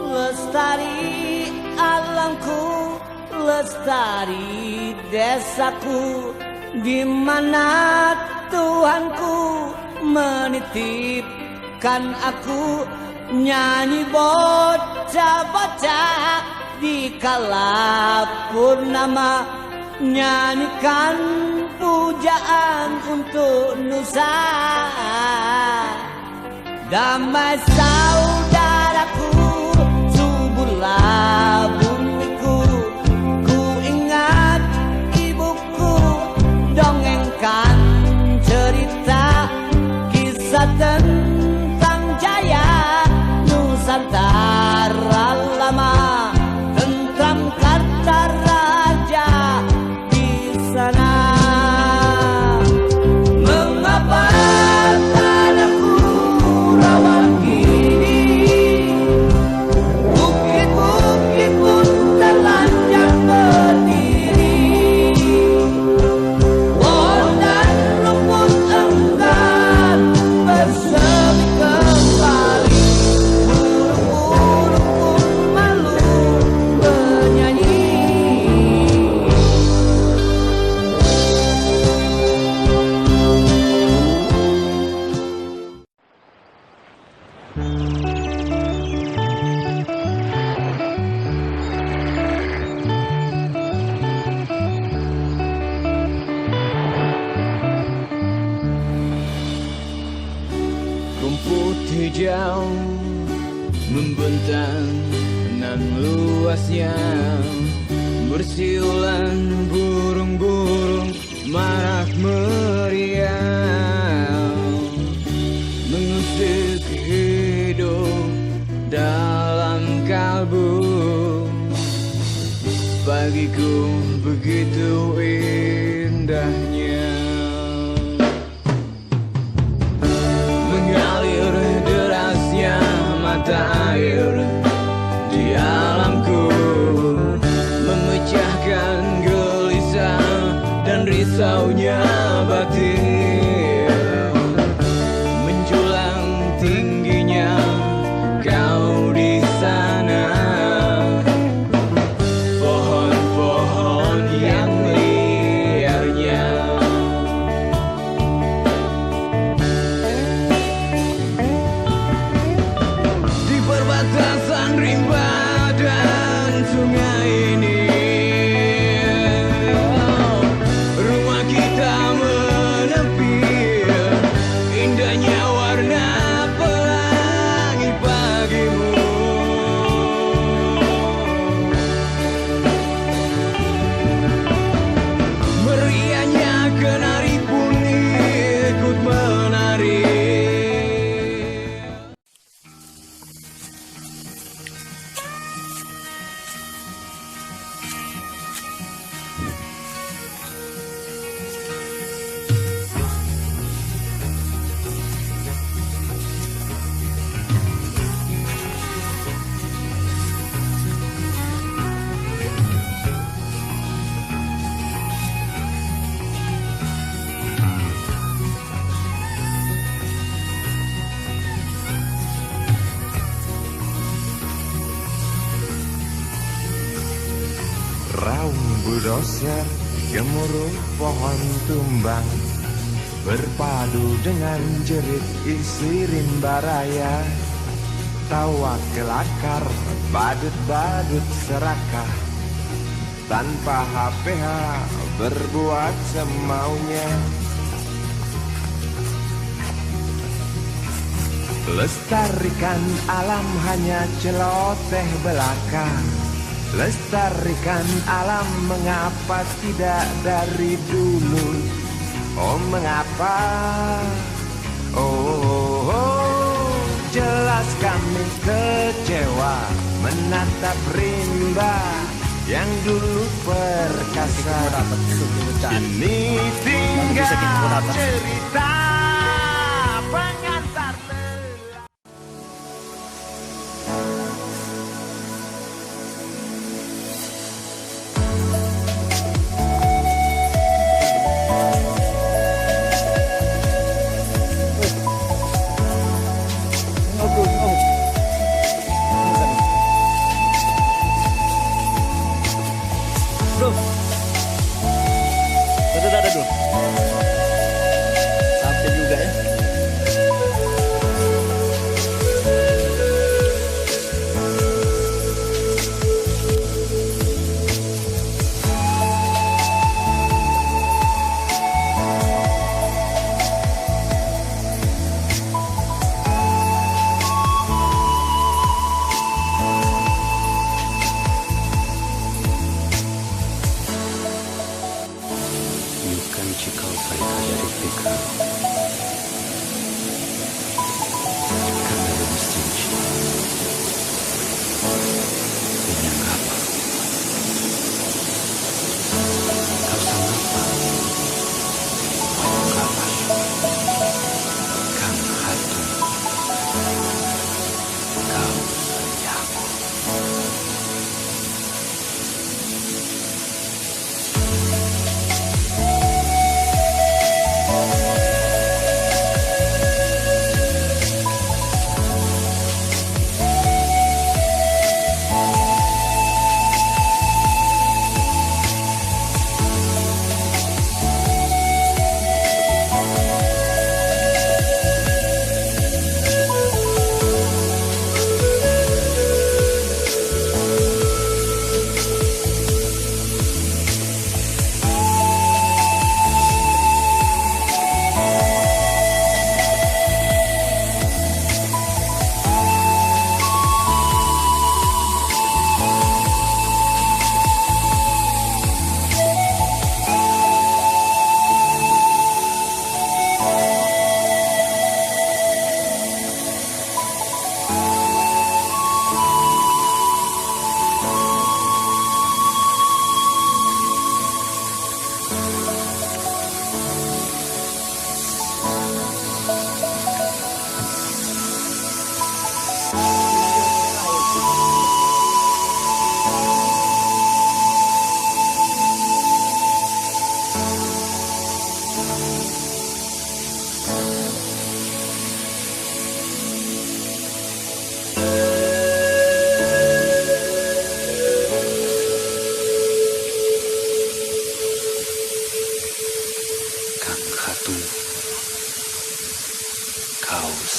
Lestari alamku, lestari desaku, di mana Tuhanku menitipkan aku. Nyanyi bocah-bocah di kala purnama, nyanyikan pujaan untuk Nusa. Damai saudaraku, suburlah bumiku. Ku ingat ibuku dongengkan cerita kisah tentang jaya Nusantara lama, tentram kata raja di sana. Mengapa tanahku rawan gini, bukit-bukit pun telanjang berdiri, pohon dan rumput enggan bersemi kembali, burung-burung pun malu bernyanyi. Rumput hijau membentang nan luasnya, bersiulan burung-burung marak meriang, mengusik hidup dalam kalbu. Pagiku begitu indahnya, mengalir derasnya mata air di alamku, memecahkan gelisah dan risaunya batin. Menjulang tingginya kau di sana, pohon-pohon yang liarnya. Di perbatasan rimba dan sungai ini, rumah kita menepi, indahnya warna pelangi pagimu. Meriahnya kenari pun ikut menari. Raung bulldozer, gemuruh pohon tumbang, berpadu dengan jerit isi rimba raya. Tawa kelakar, badut-badut serakah, tanpa HPH berbuat semaunya. Lestarikan alam hanya celoteh belaka, lestarikan alam mengapa tidak dari dulu? Oh mengapa? Oh, jelas kami kecewa menatap rimba yang dulu perkasa. Ini tinggal cerita pengantar lelah. Aku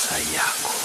sayangku.